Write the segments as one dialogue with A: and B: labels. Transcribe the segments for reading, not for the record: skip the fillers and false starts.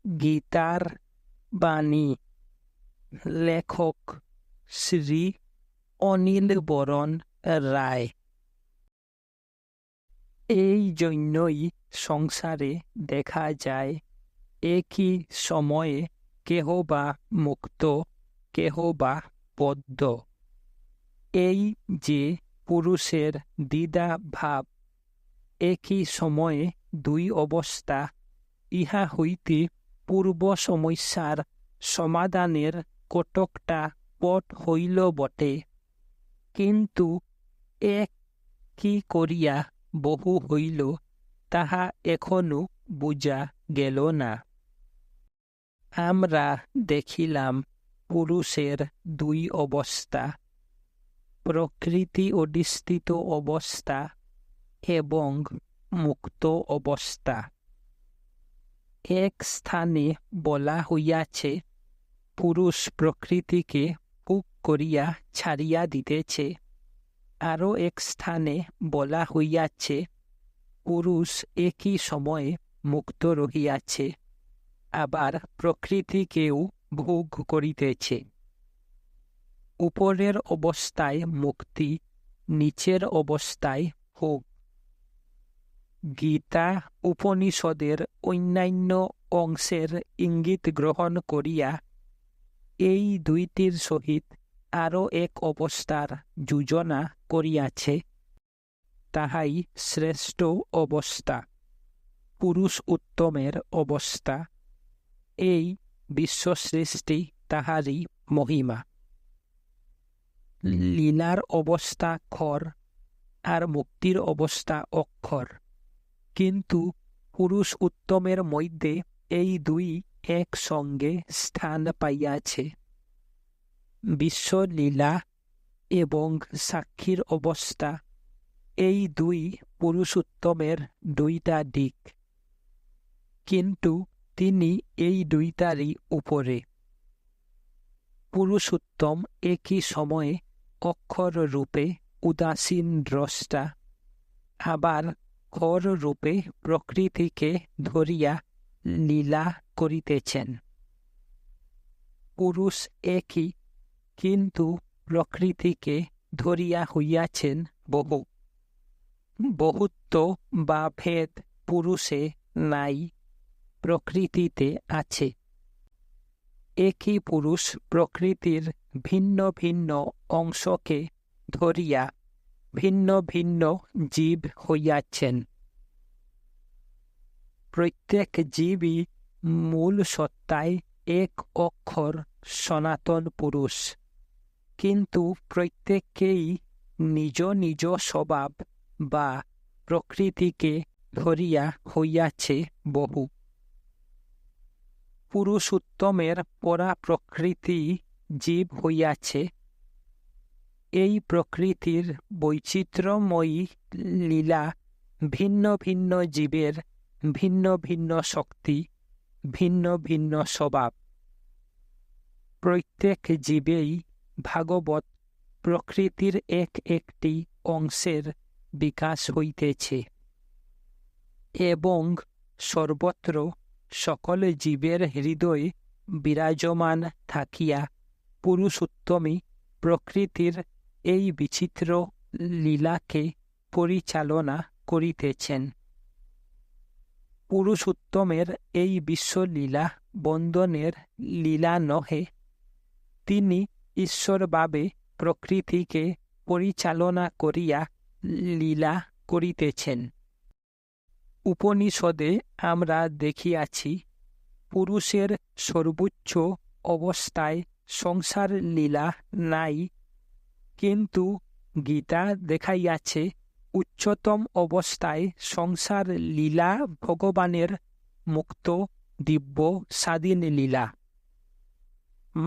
A: গীতার বাণী। লেখক শ্রী অনিল বরণ রায়। এই জন্যই সংসারে দেখা যায় একই সময়ে কেহ বা মুক্ত, কেহ বা বদ্ধ। এই যে পুরুষের দ্বিধা ভাব, একই সময়ে দুই অবস্থা, ইহা হইতে পূর্ব সমস্যার সমাধানের কতকটা পথ হইল বটে, কিন্তু এক কি করিয়া বহু হইল তাহা এখনো বুঝা গেল না। আমরা দেখিলাম পুরুষের দুই অবস্থা, প্রকৃতি অধিষ্ঠিত অবস্থা এবং মুক্ত অবস্থা। এক স্থানে বলা হইয়াছে পুরুষ প্রকৃতিকে পুক করিয়া ছাড়িয়া দিতেছে, আরও এক স্থানে বলা হইয়াছে পুরুষ একই সময়ে মুক্ত রহিয়াছে, আবার প্রকৃতিকেও ভোগ করিতেছে। উপরের অবস্থায় মুক্তি, নিচের অবস্থায় ভোগ। গীতা উপনিষদের অন্যান্য অংশের ইঙ্গিত গ্রহণ করিয়া এই দুইটির সহিত আরও এক অবস্থার যোজনা করিয়াছে, তাহাই শ্রেষ্ঠ অবস্থা, পুরুষ উত্তমের অবস্থা। এই বিশ্বসৃষ্টি তাহারই মহিমা। লীলার অবস্থা ক্ষর আর মুক্তির অবস্থা অক্ষর, কিন্তু পুরুষ উত্তমের মধ্যে এই দুই একসঙ্গে স্থান পাইয়াছে। বিশ্বলীলা এবং সাক্ষীর অবস্থা, এই দুই পুরুষোত্তমের দুইটা দিক, কিন্তু তিনি এই দুইটারই উপরে। পুরুষোত্তম একই সময়ে অক্ষর রূপে উদাসীন দ্রষ্টা, আবার ক্ষর রূপে প্রকৃতিকে ধরিয়া লীলা করিতেছেন। পুরুষ একই, কিন্তু প্রকৃতিকে ধরিয়া হইয়াছেন বহু। বহুত্ব বা ভেদ পুরুষে নাই, প্রকৃতিতে আছে। একই পুরুষ প্রকৃতির ভিন্ন ভিন্ন অংশকে ধরিয়া ভিন্ন ভিন্ন জীব হইয়াছেন। প্রত্যেক জীবই মূল সত্তায় এক অক্ষর সনাতন পুরুষ, কিন্তু প্রত্যেককেই নিজ নিজ স্বভাব বা প্রকৃতিকে ধরিয়া হইয়াছে বহু। পুরুষোত্তমের পরা প্রকৃতি জীব হইয়াছে। এই প্রকৃতির বৈচিত্র্যময়ী লীলা ভিন্ন ভিন্ন জীবের ভিন্ন ভিন্ন শক্তি, ভিন্ন ভিন্ন স্বভাব। প্রত্যেক জীবেই ভাগবত প্রকৃতির এক একটি অংশের বিকাশ হইতেছে, এবং সর্বত্র সকল জীবের হৃদয়ে বিরাজমান থাকিয়া পুরুষোত্তমী প্রকৃতির এই বিচিত্র লীলাকে পরিচালনা করিতেছেন। পুরুষোত্তমের এই বিশ্বলীলা বন্দনের লীলা নহে, তিনি ঈশ্বরভাবে প্রকৃতিকে পরিচালনা করিয়া লীলা করিতেছেন। উপনিষদে আমরা দেখিয়াছি পুরুষের সর্বোচ্চ অবস্থায় সংসার লীলা নাই, কিন্তু গীতা দেখাইয়াছে উচ্চতম অবস্থায় সংসার লীলা ভগবানের মুক্ত দিব্য স্বাধীন লীলা।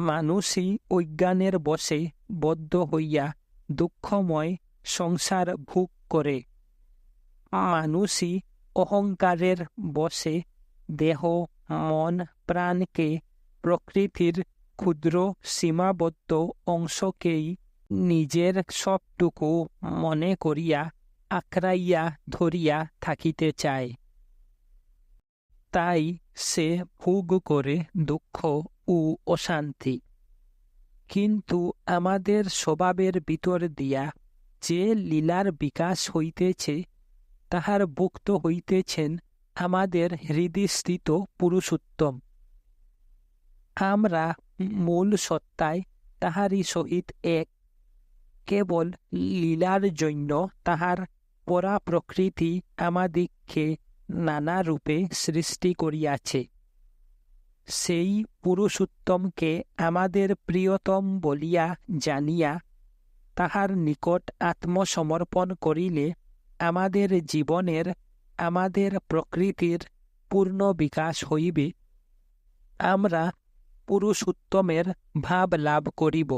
A: মানুষই অজ্ঞানের বশে বদ্ধ হইয়া দুঃখময় সংসার ভোগ করে। মানুষই অহংকারের বশে দেহ মন প্রাণকে প্রকৃতির ক্ষুদ্র সীমাবদ্ধ অংশকেই নিজের সবটুকু মনে করিয়া আঁকড়াইয়া ধরিয়া থাকিতে চায়। তাই সে ভোগ করে দুঃখ ও অশান্তি। কিন্তু আমাদের স্বভাবের ভিতর দিয়া যে লীলার বিকাশ হইতেছে, তাহার ভুক্ত হইতেছেন আমাদের হৃদয়স্থিত পুরুষোত্তম। আমরা মূল সত্তায় তাহারই সহিত এক। কেবল লীলার জন্য তাহার পরা প্রকৃতি আমাদিগকে নানা রূপে সৃষ্টি করিয়াছে। সেই পুরুষোত্তমকে আমাদের প্রিয়তম বলিয়া জানিয়া তাহার নিকট আত্মসমর্পণ করিলে আমাদের জীবনের, আমাদের প্রকৃতির পূর্ণ বিকাশ হইবে। আমরা পুরুষোত্তমের ভাব লাভ করিব।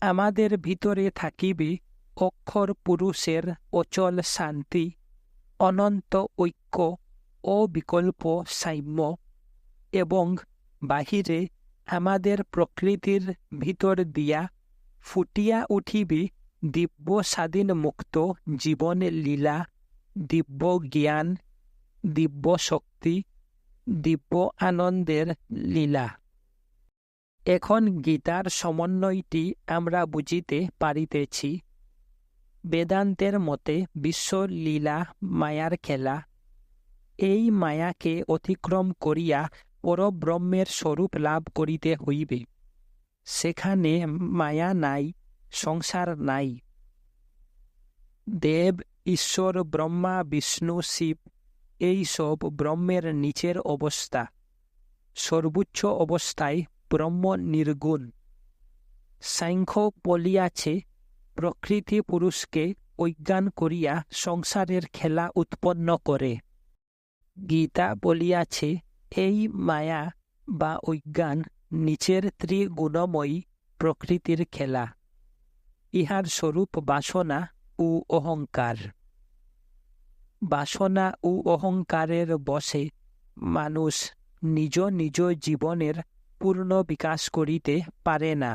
A: আমাদের ভিতরে থাকিবে অক্ষর পুরুষের অচল শান্তি, অনন্ত ঐক্য, অবিকল্প সাম্য, এবং বাহিরে আমাদের প্রকৃতির ভিতর দিয়া ফুটিয়া উঠিবে দিব্য স্বাধীন মুক্ত জীবন লীলা, দিব্য জ্ঞান, দিব্য শক্তি, দিব্য আনন্দের লীলা। এখন গীতার সমন্বয়টি আমরা বুঝিতে পারিতেছি। বেদান্তের মতে বিশ্ব লীলা মায়ার খেলা। এই মায়াকে অতিক্রম করিয়া পরব্রহ্মের স্বরূপ লাভ করিতে হইবে। সেখানে মায়া নাই, সংসার নাই। দেব, ঈশ্বর, ব্রহ্মা, বিষ্ণু, শিব এই সব ব্রহ্মের নিচের অবস্থা। সর্বোচ্চ অবস্থায় ব্রহ্ম নির্গুণ। সাংখ্য বলিয়াছে প্রকৃতি পুরুষকে অজ্ঞান করিয়া সংসারের খেলা উৎপন্ন করে। গীতা বলিয়াছে এই মায়া বা অজ্ঞান নিচের ত্রিগুণময়ী প্রকৃতির খেলা। ইহার স্বরূপ বাসনা ও অহংকার। বাসনা ও অহংকারের বশে মানুষ নিজ নিজ জীবনের পূর্ণ বিকাশ করিতে পারে না।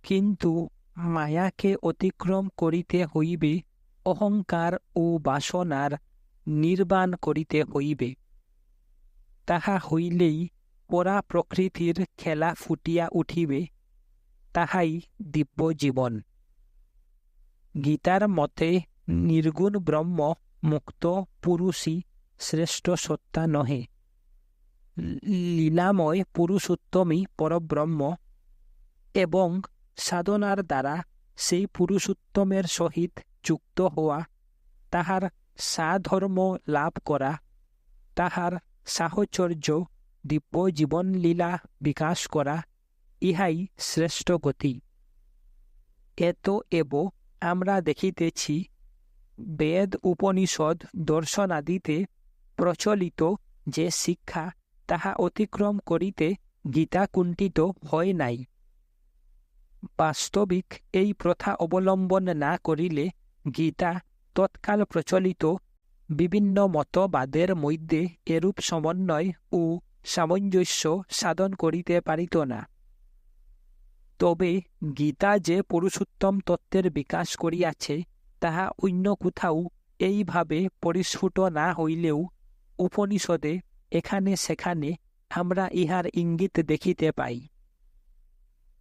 A: কিন্তু মায়াকে অতিক্রম করিতে হইবে, অহংকার ও বাসনার নির্বাণ করিতে হইবে। তাহা হইলেই পরা প্রকৃতির খেলা ফুটিয়া উঠিবে। তাহাই দিব্য জীবন। গীতার মতে নির্গুণ ব্রহ্ম মুক্ত পুরুষই শ্রেষ্ঠ সত্তা নহে। লীলাময় পুরুষোত্তমই পরব্রহ্ম, এবং সাধনার দ্বারা সেই পুরুষোত্তমের সহিত যুক্ত হওয়া, তাহার সাধর্ম লাভ করা, তাহার সাহচর্য দিব্য জীবন লীলা বিকাশ করা, ইহাই শ্রেষ্ঠ গতি। এত এব আমরা দেখিতেছি বেদ, উপনিষদ, দর্শনাদিতে প্রচলিত যে শিক্ষা, তাহা অতিক্রম করিতে গীতা কুণ্ঠিত হয় নাই। বাস্তবিক এই প্রথা অবলম্বন না করিলে গীতা তৎকাল প্রচলিত বিভিন্ন মতবাদের মধ্যে এরূপ সমন্বয় ও সামঞ্জস্য সাধন করিতে পারিত না। তবে গীতা যে পুরুষোত্তম তত্ত্বের বিকাশ করিয়াছে, তাহা অন্য কোথাও এইভাবে পরিস্ফুট না হইলেও উপনিষদে এখানে সেখানে আমরা ইহার ইঙ্গিত দেখিতে পাই।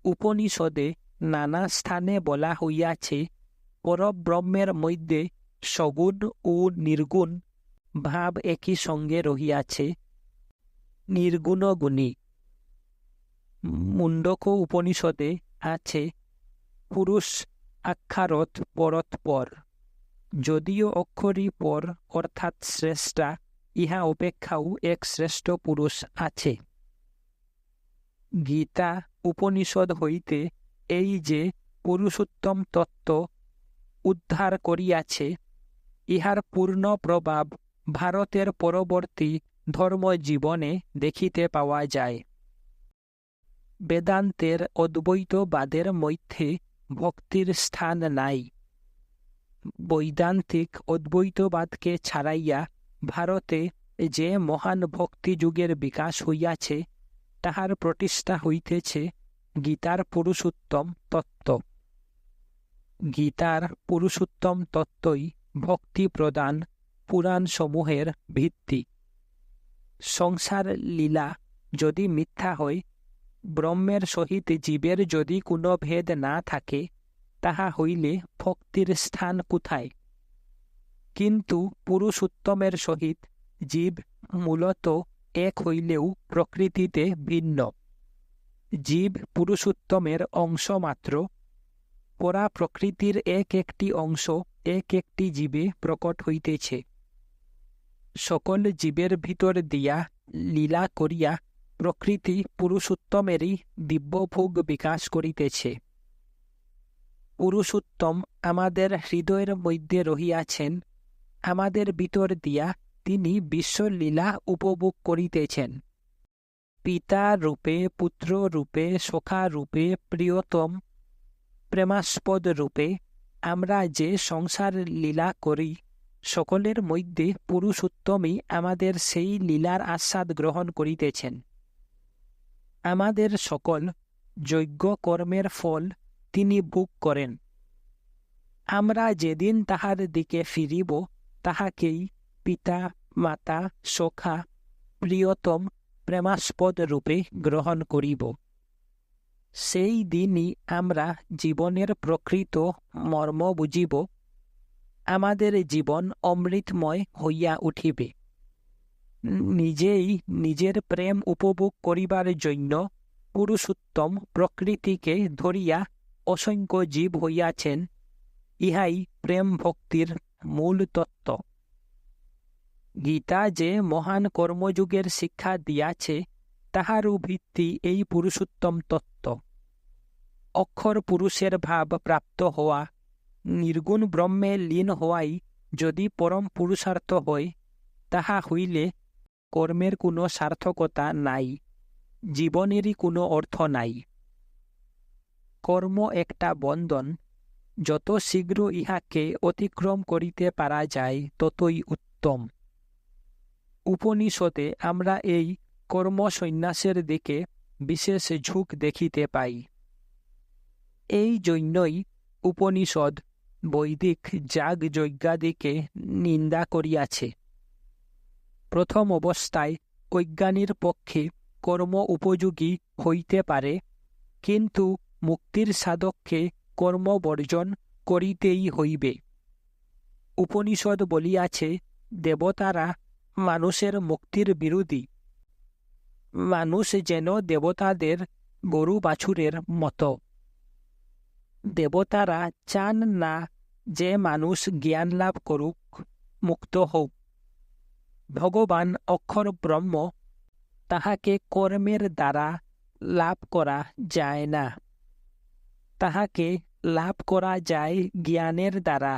A: উপনিষদে নানা স্থানে বলা হইয়াছে পরব্রহ্মের মধ্যে সগুণ ও নির্গুণ ভাব একই সঙ্গে রহিয়াছে। নির্গুণগুণী। মুণ্ডক উপনিষদে আছে পুরুষ আক্ষারত পরৎপর। যদিও অক্ষরী পর অর্থাৎ শ্রেষ্ঠা, ইহা অপেক্ষাও এক শ্রেষ্ঠ পুরুষ আছে। গীতা উপনিষদ হইতে এই যে পুরুষোত্তম তত্ত্ব উদ্ধার করিয়াছে, ইহার পূর্ণ প্রভাব ভারতের পরবর্তী ধর্মজীবনে দেখিতে পাওয়া যায়। বেদান্তের অদ্বৈতবাদের মধ্যে ভক্তির স্থান নাই। বৈদান্তিক অদ্বৈতবাদকে ছাড়াইয়া ভারতে যে মহান ভক্তিযুগের বিকাশ হইয়াছে, তাহার প্রতিষ্ঠা হইতেছে গীতার পুরুষোত্তম তত্ত্ব। গীতার পুরুষোত্তম তত্ত্বই ভক্তি প্রদান পুরাণসমূহের ভিত্তি। সংসার লীলা যদি মিথ্যা হয়, ব্রহ্মের সহিত জীবের যদি কোনো ভেদ না থাকে, তাহা হইলে ভক্তির স্থান কোথায়? কিন্তু পুরুষোত্তমের সহিত জীব মূলত এক হইলেও প্রকৃতিতে ভিন্ন। জীব পুরুষোত্তমের অংশ মাত্র, পরা প্রকৃতির এক একটি অংশ এক একটি জীবে প্রকট হইতেছে। সকল জীবের ভিতর দিয়া লীলা করিয়া প্রকৃতি পুরুষোত্তমেরই দিব্যভোগ বিকাশ করিতেছে। পুরুষোত্তম আমাদের হৃদয়ের মধ্যে রহিয়াছেন, আমাদের ভিতর দিয়া তিনি বিশ্বলীলা উপভোগ করিতেছেন। পিতা রূপে, পুত্র রূপে, সখা রূপে, প্রিয়তম প্রেমাস্পদ রূপে আমরা যে সংসার লীলা করি, সকলের মধ্যে পুরুষোত্তমই আমাদের সেই লীলার আস্বাদ গ্রহণ করিতেছেন। আমাদের সকল যজ্ঞ কর্মের ফল তিনি ভোগ করেন। আমরা যেদিন তাহার দিকে ফিরিব, তাহাকেই পিতা, মাতা, সখা, প্রিয়তম প্রেমাস্পদ রূপে গ্রহণ করিব। সেই দিনই আমরা জীবনের প্রকৃত মর্ম বুঝিব, আমাদের জীবন অমৃতময় হইয়া উঠিবে। নিজেই নিজের প্রেম উপভোগ করিবার জন্য পুরুষোত্তম প্রকৃতিকে ধরিয়া অসংখ্য জীব হইয়াছেন। ইহাই প্রেম ভক্তির মূল তত্ত্ব। গীতা যে মহান কর্মযুগের শিক্ষা দিয়াছে, তাহারও ভিত্তি এই পুরুষোত্তম তত্ত্ব। অক্ষর পুরুষের ভাব প্রাপ্ত হওয়া, নির্গুণ ব্রহ্মে লীন হওয়াই যদি পরম পুরুষার্থ হয়, তাহা হইলে কর্মের কোনো সার্থকতা নাই, জীবনেরই কোনো অর্থ নাই। কর্ম একটা বন্ধন, যত শীঘ্র ইহাকে অতিক্রম করিতে পারা যায় ততই উত্তম। উপনিষদে আমরা এই কর্ম সন্ন্যাসের দিকে বিশেষ ঝোঁক দেখিতে পাই। এই জন্যই উপনিষদ বৈদিক যাগ যজ্ঞাদিকে নিন্দা করিয়াছে। প্রথম অবস্থায় অজ্ঞানীর পক্ষে কর্ম উপযোগী হইতে পারে, কিন্তু মুক্তির সাধককে কর্ম বর্জন করিতেই হইবে। উপনিষদ বলিয়াছে, দেবতারা মানুষের মুক্তির বিরোধী। মানুষ যেন দেবতাদের গরু বাছুরের মতো। দেবতারা চান না যে মানুষ জ্ঞান লাভ করুক, মুক্ত হোক। ভগবান অক্ষর ব্রহ্ম, তাহাকে কর্মের দ্বারা লাভ করা যায় না, তাহাকে লাভ করা যায় জ্ঞানের দ্বারা।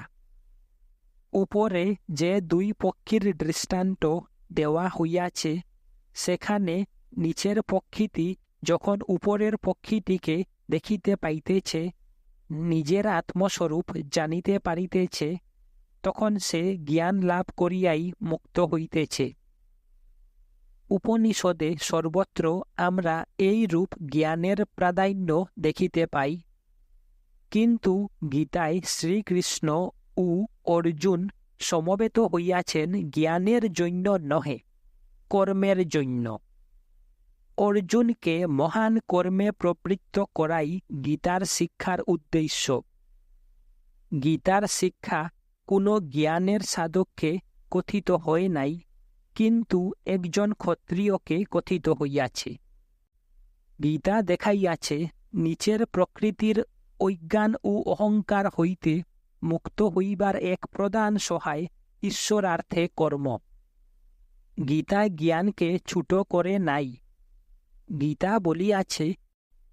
A: উপরে যে দুই পক্ষীর দৃষ্টান্ত দেওয়া হইয়াছে, সেখানে নিচের পক্ষীটি যখন উপরের পক্ষীটিকে দেখিতে পাইতেছে, নিজের আত্মস্বরূপ জানিতে পারিতেছে, তখন সে জ্ঞান লাভ করিয়াই মুক্ত হইতেছে। উপনিষদে সর্বত্র আমরা এই রূপ জ্ঞানের প্রাধান্য দেখিতে পাই, কিন্তু গীতায় শ্রীকৃষ্ণ ও অর্জুন সমবেত হইয়াছেন জ্ঞানের জন্য নহে, কর্মের জন্য। অর্জুনকে মহান কর্মে প্রবৃত্ত করাই গীতার শিক্ষার উদ্দেশ্য। গীতার শিক্ষা কোনো জ্ঞানের সাধককে কথিত হয় নাই, কিন্তু একজন ক্ষত্রিয়কে কথিত হইয়াছে। গীতা দেখাইয়াছে, নিচের প্রকৃতির অজ্ঞান ও অহংকার হইতে মুক্ত হইবার এক প্রধান সহায় ঈশ্বরার্থে কর্ম। গীতা জ্ঞানকে ছুটো করে নাই। গীতা বলিয়াছে,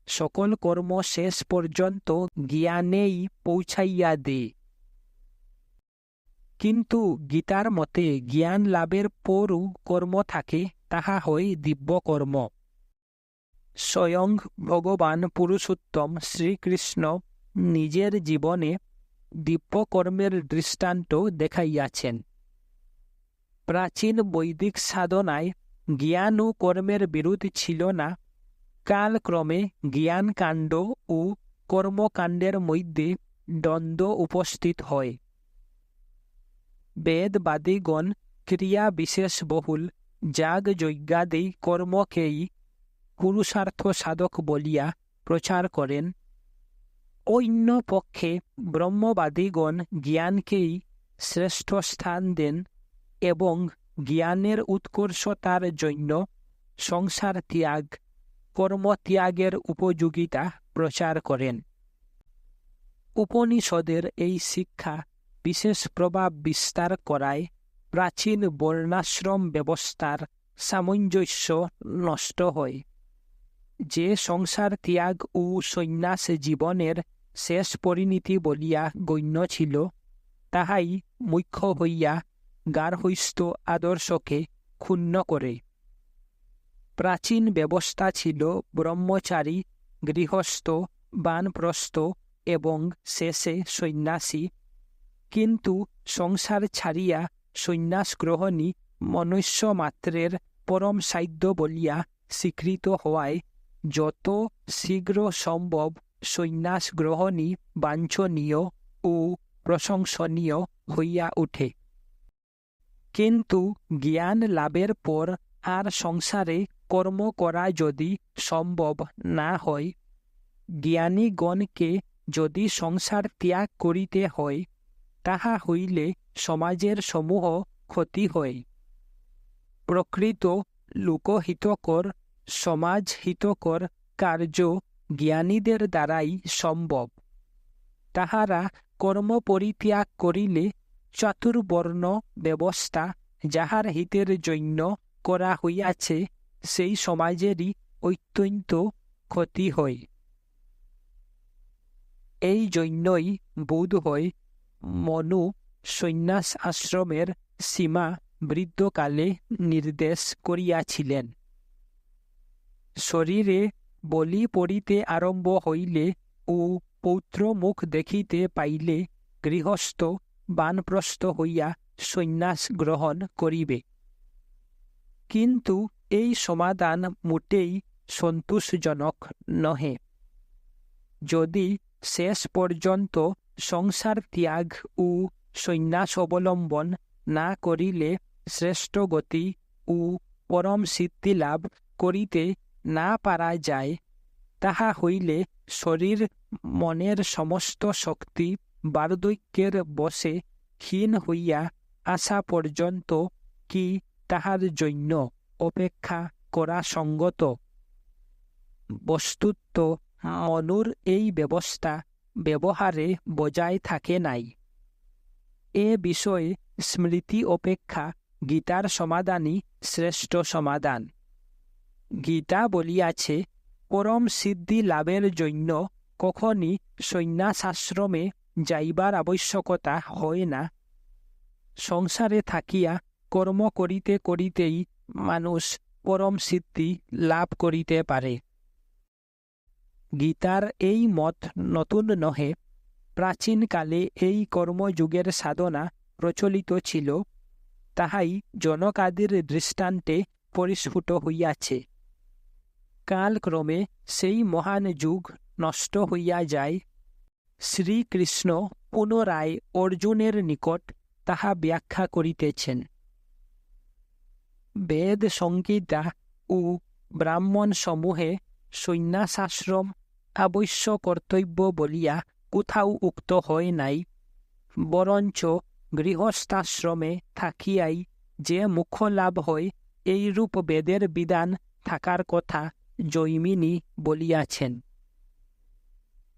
A: সকল কর্ম শেষ পর্যন্ত জ্ঞানেই পৌঁছাইয়া দে। কিন্তু গীতার মতে জ্ঞান লাভের পরও কর্ম থাকে, তাহা হয় দিব্য কর্ম। স্বয়ং ভগবান পুরুষোত্তম শ্রীকৃষ্ণ নিজের জীবনে দিব্য কর্মের দৃষ্টান্ত দেখাইয়াছেন। প্রাচীন বৈদিক সাধনায় জ্ঞান ও কর্মের বিরোধ ছিল না। কালক্রমে জ্ঞানকাণ্ড ও কর্মকাণ্ডের মধ্যে দ্বন্দ্ব উপস্থিত হয়। বেদবাদীগণ ক্রিয়া বিশেষ বহুল যাগ যজ্ঞাদি কর্মকেই পুরুষার্থ সাধক বলিয়া প্রচার করেন। অন্য পক্ষে ব্রহ্মবাদীগণ জ্ঞানকেই শ্রেষ্ঠ স্থান দেন এবং জ্ঞানের উৎকর্ষতার জন্য সংসার ত্যাগ, কর্মত্যাগের উপযোগিতা প্রচার করেন। উপনিষদের এই শিক্ষা বিশেষ প্রভাব বিস্তার করায় প্রাচীন বর্ণাশ্রম ব্যবস্থার সামঞ্জস্য নষ্ট হয়। যে সংসার ত্যাগ ও সন্ন্যাস জীবনের শেষ পরিণতি বলিয়া গণ্য ছিল, তাহাই মুখ্য হইয়া গার্হস্থ্য আদর্শকে ক্ষুণ্ণ করে। প্রাচীন ব্যবস্থা ছিল ব্রহ্মচারী, গৃহস্থ, বানপ্রস্থ এবং শেষে সন্ন্যাসী, কিন্তু সংসার ছাড়িয়া সন্ন্যাস গ্রহণই মনুষ্য মাত্রের পরম সাধ্য বলিয়া স্বীকৃত হওয়ায় যত শীঘ্র সম্ভব সন্ন্যাস গ্রহণই বাঞ্ছনীয় ও প্রশংসনীয় হইয়া ওঠে। কিন্তু জ্ঞান লাভের পর আর সংসারে কর্ম করা যদি সম্ভব না হয়, জ্ঞানীগণকে যদি সংসার ত্যাগ করিতে হয়, তাহা হইলে সমাজের সমূহ ক্ষতি হয়। প্রকৃত লোকহিতকর, সমাজহিতকর কার্য জ্ঞানীদের দ্বারাই সম্ভব। তাহারা কর্ম পরিত্যাগ করিলে চাতুর্বর্ণ ব্যবস্থা যাহার হিতের জন্য করা হইয়াছে, সেই সমাজেরই অত্যন্ত ক্ষতি হয়। এই জন্যই বোধ হয় মনু সন্ন্যাস আশ্রমের সীমা বৃদ্ধকালে নির্দেশ করিয়াছিলেন। শরীরে বলি পড়িতে আরম্ভ হইলে ও পৌত্র মুখ দেখিতে পাইলে গৃহস্থ বানপ্রস্থ হইয়া সন্ন্যাস গ্রহণ করিবে। কিন্তু এই সমাধান মোটেই সন্তোষজনক নহে। যদি শেষ পর্যন্ত সংসার ত্যাগ ও সন্ন্যাস অবলম্বন না করিলে শ্রেষ্ঠ গতি ও পরম সিদ্ধি লাভ করিতে না পারা যায়, তাহা হইলে শরীর মনের সমস্ত শক্তি বার্ধক্যের বশে ক্ষীণ হইয়া আসা পর্যন্ত কি তাহার জন্য অপেক্ষা করা সঙ্গত? বস্তুত মনুর এই ব্যবস্থা ব্যবহারে বজায় থাকে নাই। এ বিষয়ে স্মৃতি অপেক্ষা গীতার সমাধানই শ্রেষ্ঠ সমাধান। গীতা বলিয়াছে, পরম সিদ্ধি লাভের জন্য কখনই সন্ন্যাসাশ্রমে যাইবার আবশ্যকতা হয় না। সংসারে থাকিয়া কর্ম করিতে করিতেই মানুষ পরম সিদ্ধি লাভ করিতে পারে। গীতার এই মত নতুন নহে। প্রাচীনকালে এই কর্মযুগের সাধনা প্রচলিত ছিল, তাহাই জনকাদির দৃষ্টান্তে পরিস্ফুট হইয়াছে। কালক্রমে সেই মহান যুগ নষ্ট হইয়া যায়। শ্রীকৃষ্ণ পুনরায় অর্জুনের নিকট তাহা ব্যাখ্যা করিতেছেন। বেদ সংহিতা ও ব্রাহ্মণ সমূহে সন্ন্যাসাশ্রম আবশ্য কর্তব্য বলিয়া কোথাও উক্ত হয় নাই, বরঞ্চ গৃহস্থাশ্রমে থাকিয়াই যে মোক্ষ লাভ হয়, এইরূপ বেদের বিধান থাকার কথা জৈমিনী বলিয়াছেন।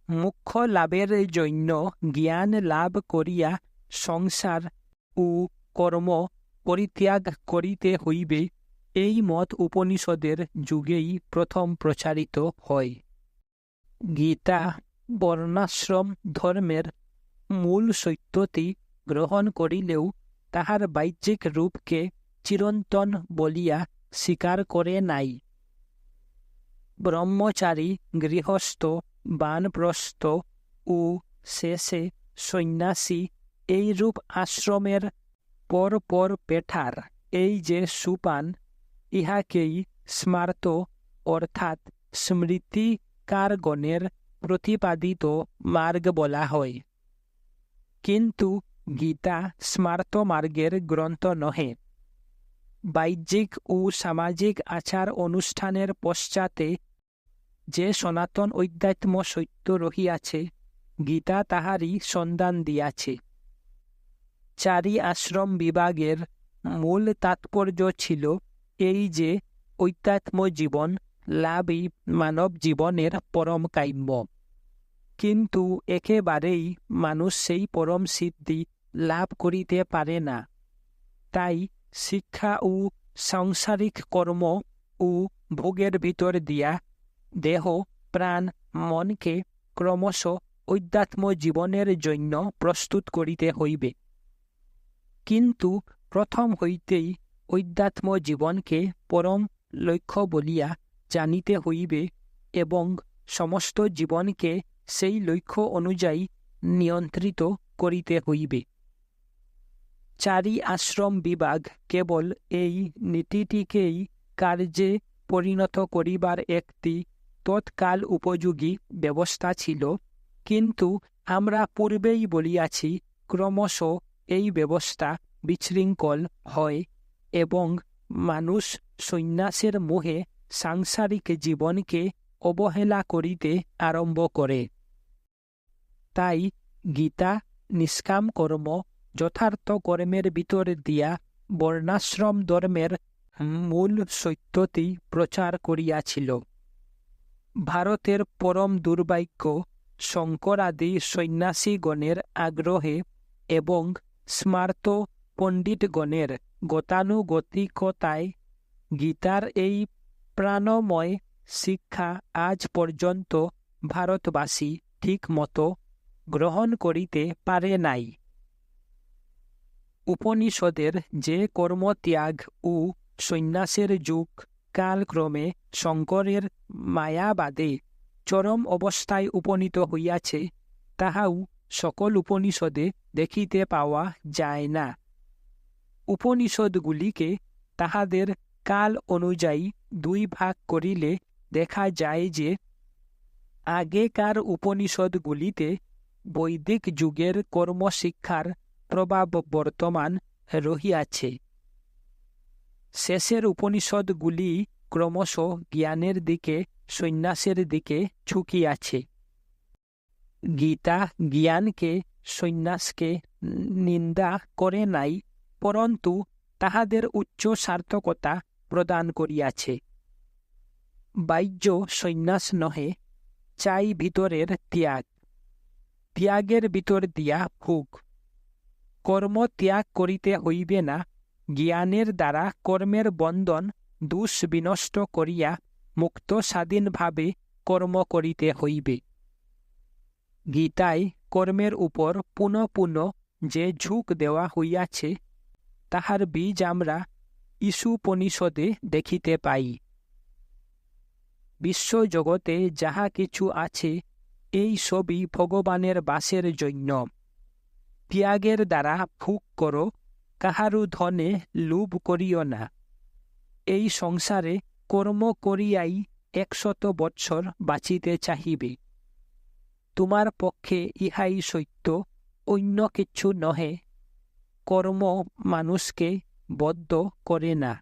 A: মোক্ষ লাভের জন্য জ্ঞান লাভ করিয়া সংসার ও কর্ম পরিত্যাগ করিতে হইবে, এই মত উপনিষদের যুগেই প্রথম প্রচারিত হয়। গীতা বর্ণাশ্রম ধর্মের মূল সত্যটি গ্রহণ করিলেও তাহার বাহ্যিক রূপকে চিরন্তন বলিয়া স্বীকার করে নাই। ব্রহ্মচারী, গৃহস্থ, বানপ্রস্থ ও শেষে সন্ন্যাসী এইরূপ আশ্রমের পর পর পেঠার এই যে সুপান, ইহাকেই স্মার্ত অর্থাৎ স্মৃতিকারগণের প্রতিপাদিত মার্গ বলা হয়। কিন্তু গীতা স্মার্ত মার্গের গ্রন্থ নহে। বাহ্যিক ও সামাজিক আচার অনুষ্ঠানের পশ্চাতে যে সনাতন অধ্যাত্ম সত্য রহিয়াছে, গীতা তাহারই সন্ধান দিয়াছে। চারি আশ্রম বিভাগের মূল তাৎপর্য ছিল এই যে অধ্যাত্ম জীবন লাভই মানব জীবনের পরম কাম্য। কিন্তু একেবারেই মানুষ সেই পরম সিদ্ধি লাভ করিতে পারে না। তাই শিক্ষা ও সাংসারিক কর্ম ও ভোগের ভিতর দিয়া দেহ প্রাণ মনকে ক্রমশ অধ্যাত্ম জীবনের জন্য প্রস্তুত করিতে হইবে। কিন্তু প্রথম হইতেই অধ্যাত্ম জীবনকে পরম লক্ষ্য বলিয়া জানিতে হইবে এবং সমস্ত জীবনকে সেই লক্ষ্য অনুযায়ী নিয়ন্ত্রিত করিতে হইবে। চারি আশ্রম বিভাগ কেবল এই নীতিটিকেই কার্যে পরিণত করিবার একটি তৎকাল উপযোগী ব্যবস্থা ছিল, কিন্তু আমরা পূর্বেই বলিয়াছি ক্রমশ এই ব্যবস্থা বিশৃঙ্খল হয় এবং মানুষ সন্ন্যাসের মোহে সাংসারিক জীবনকে অবহেলা করিতে আরম্ভ করে। তাই গীতা নিষ্কাম কর্ম যথার্থ কর্মের ভিতর দিয়া বর্ণাশ্রম ধর্মের মূল সত্যটি প্রচার করিয়াছিল। ভারতের পরম দুর্ভাগ্য শঙ্করাদি সন্ন্যাসীগণের আগ্রহে এবং স্মার্ত পণ্ডিতগণের গতানুগতিকতায় গীতার এই প্রাণময় শিক্ষা আজ পর্যন্ত ভারতবাসী ঠিক মতো গ্রহণ করিতে পারে নাই। উপনিষদের যে কর্মত্যাগ ও সন্ন্যাসের যুগ কালক্রমে শঙ্করের মায়াবাদে চরম অবস্থায় উপনীত হইয়াছে, তাহাও সকল উপনিষদে দেখিতে পাওয়া যায় না। উপনিষদগুলিকে তাহাদের কাল অনুযায়ী দুই ভাগ করিলে দেখা যায় যে আগেকার উপনিষদগুলিতে বৈদিক যুগের কর্মশিক্ষার প্রভাব বর্তমান রহিয়াছে। শেষের উপনিষদগুলি ক্রমশ জ্ঞানের দিকে সন্ন্যাসের দিকে ঝুঁকিয়াছে। গীতা জ্ঞানকে সন্ন্যাসকে নিন্দা করে নাই, পরন্তু তাহাদের উচ্চ সার্থকতা প্রদান করিয়াছে। বাহ্য সন্ন্যাস নহে, চাই ভিতরের ত্যাগ। ত্যাগের ভিতর দিয়া ভোগ। কর্ম ত্যাগ করিতে হইবে না, জ্ঞানের দ্বারা কর্মের বন্ধন দোষ বিনষ্ট করিয়া মুক্ত স্বাধীনভাবে কর্ম করিতে হইবে। গীতায় কর্মের উপর পুনঃ পুনঃ যে ঝুঁক দেওয়া হইয়াছে, তাহার বীজ আমরা ঈশোপনিষদে দেখিতে পাই। বিশ্বজগতে যাহা কিছু আছে, এই সবই ভগবানের বাসের জন্য। ত্যাগের দ্বারা ভোগ করো, কাহারু ধনে লোভ করিও না। এই সংসারে কর্ম করিয়াই 100 বৎসর বাঁচিতে চাহিবে। তোমার পক্ষে ইহাই সত্য, অন্য কিছু নহে। কর্ম মানুষকে বদ্ধ করে না।